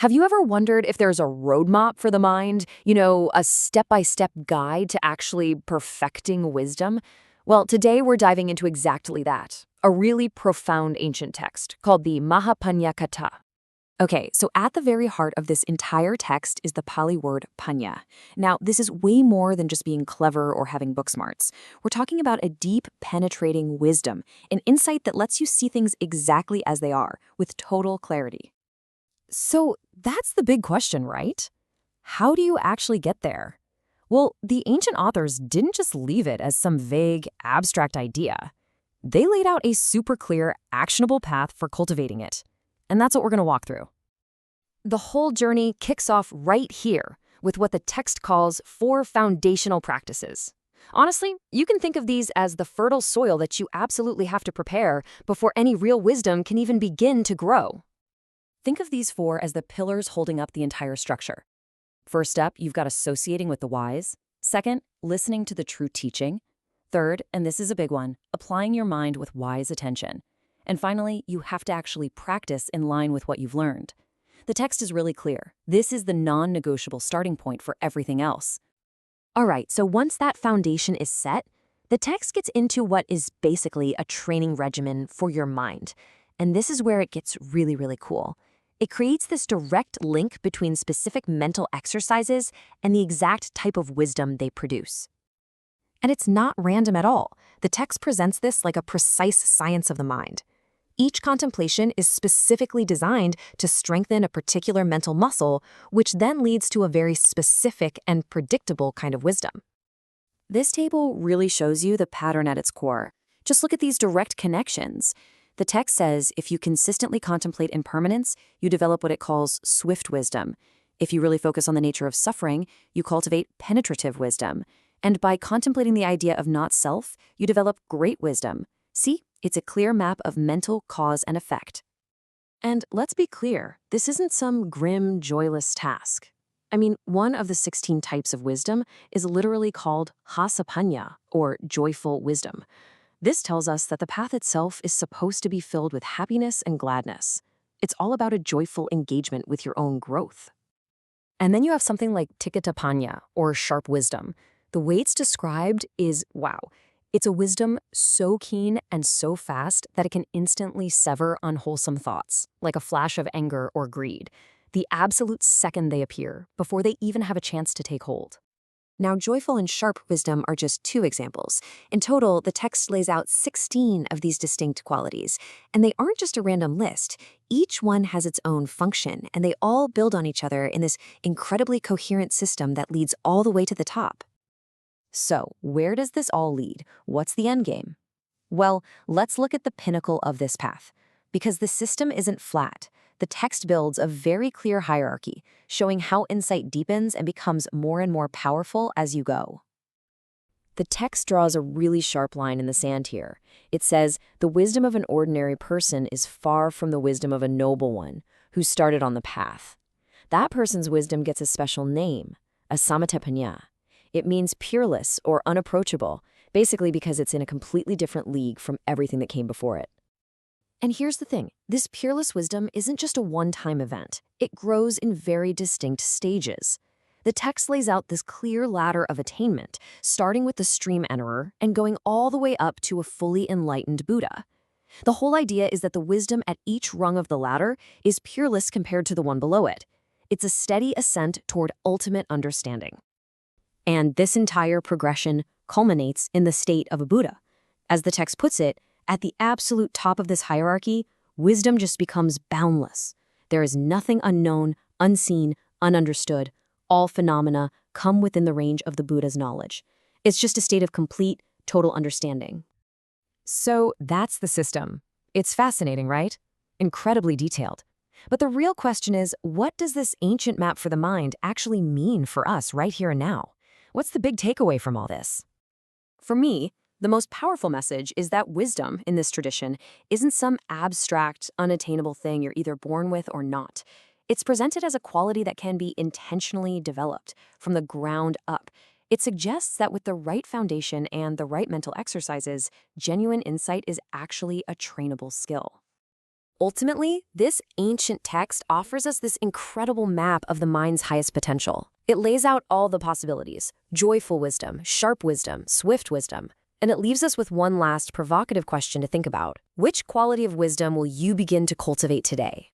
Have you ever wondered if there's a roadmap for the mind? A step-by-step guide to actually perfecting wisdom? Well, today we're diving into exactly that, a really profound ancient text called the Mahāpaññākathā. Okay, so at the very heart of this entire text is the Pali word paññā. Now, this is way more than just being clever or having book smarts. We're talking about a deep, penetrating wisdom, an insight that lets you see things exactly as they are, with total clarity. So that's the big question, right? How do you actually get there? Well, the ancient authors didn't just leave it as some vague, abstract idea. They laid out a super clear, actionable path for cultivating it. And that's what we're going to walk through. The whole journey kicks off right here with what the text calls 4 foundational practices. Honestly, you can think of these as the fertile soil that you absolutely have to prepare before any real wisdom can even begin to grow. Think of these 4 as the pillars holding up the entire structure. First up, you've got associating with the wise. Second, listening to the true teaching. Third, and this is a big one, applying your mind with wise attention. And finally, you have to actually practice in line with what you've learned. The text is really clear. This is the non-negotiable starting point for everything else. All right, so once that foundation is set, the text gets into what is basically a training regimen for your mind. And this is where it gets really, really cool. It creates this direct link between specific mental exercises and the exact type of wisdom they produce. And it's not random at all. The text presents this like a precise science of the mind. Each contemplation is specifically designed to strengthen a particular mental muscle, which then leads to a very specific and predictable kind of wisdom. This table really shows you the pattern at its core. Just look at these direct connections. The text says if you consistently contemplate impermanence, you develop what it calls swift wisdom. If you really focus on the nature of suffering, you cultivate penetrative wisdom. And by contemplating the idea of not self, you develop great wisdom. See, it's a clear map of mental cause and effect. And let's be clear, this isn't some grim, joyless task. I mean, one of the 16 types of wisdom is literally called hāsapaññā, or joyful wisdom. This tells us that the path itself is supposed to be filled with happiness and gladness. It's all about a joyful engagement with your own growth. And then you have something like tikatapaññā, or sharp wisdom. The way it's described is, wow, it's a wisdom so keen and so fast that it can instantly sever unwholesome thoughts, like a flash of anger or greed, the absolute second they appear, before they even have a chance to take hold. Now, joyful and sharp wisdom are just 2 examples. In total, the text lays out 16 of these distinct qualities, and they aren't just a random list. Each one has its own function, and they all build on each other in this incredibly coherent system that leads all the way to the top. So, where does this all lead? What's the end game? Well, let's look at the pinnacle of this path. Because the system isn't flat, the text builds a very clear hierarchy, showing how insight deepens and becomes more and more powerful as you go. The text draws a really sharp line in the sand here. It says, the wisdom of an ordinary person is far from the wisdom of a noble one who started on the path. That person's wisdom gets a special name, a samatha. It means peerless or unapproachable, basically because it's in a completely different league from everything that came before it. And here's the thing, this peerless wisdom isn't just a one-time event. It grows in very distinct stages. The text lays out this clear ladder of attainment, starting with the stream enterer and going all the way up to a fully enlightened Buddha. The whole idea is that the wisdom at each rung of the ladder is peerless compared to the one below it. It's a steady ascent toward ultimate understanding. And this entire progression culminates in the state of a Buddha. As the text puts it, at the absolute top of this hierarchy, wisdom just becomes boundless. There is nothing unknown, unseen, ununderstood. All phenomena come within the range of the Buddha's knowledge. It's just a state of complete, total understanding. So that's the system. It's fascinating, right? Incredibly detailed. But the real question is, what does this ancient map for the mind actually mean for us right here and now? What's the big takeaway from all this? For me, the most powerful message is that wisdom in this tradition isn't some abstract, unattainable thing you're either born with or not. It's presented as a quality that can be intentionally developed from the ground up. It suggests that with the right foundation and the right mental exercises, genuine insight is actually a trainable skill. Ultimately, this ancient text offers us this incredible map of the mind's highest potential. It lays out all the possibilities: joyful wisdom, sharp wisdom, swift wisdom. And it leaves us with one last provocative question to think about. Which quality of wisdom will you begin to cultivate today?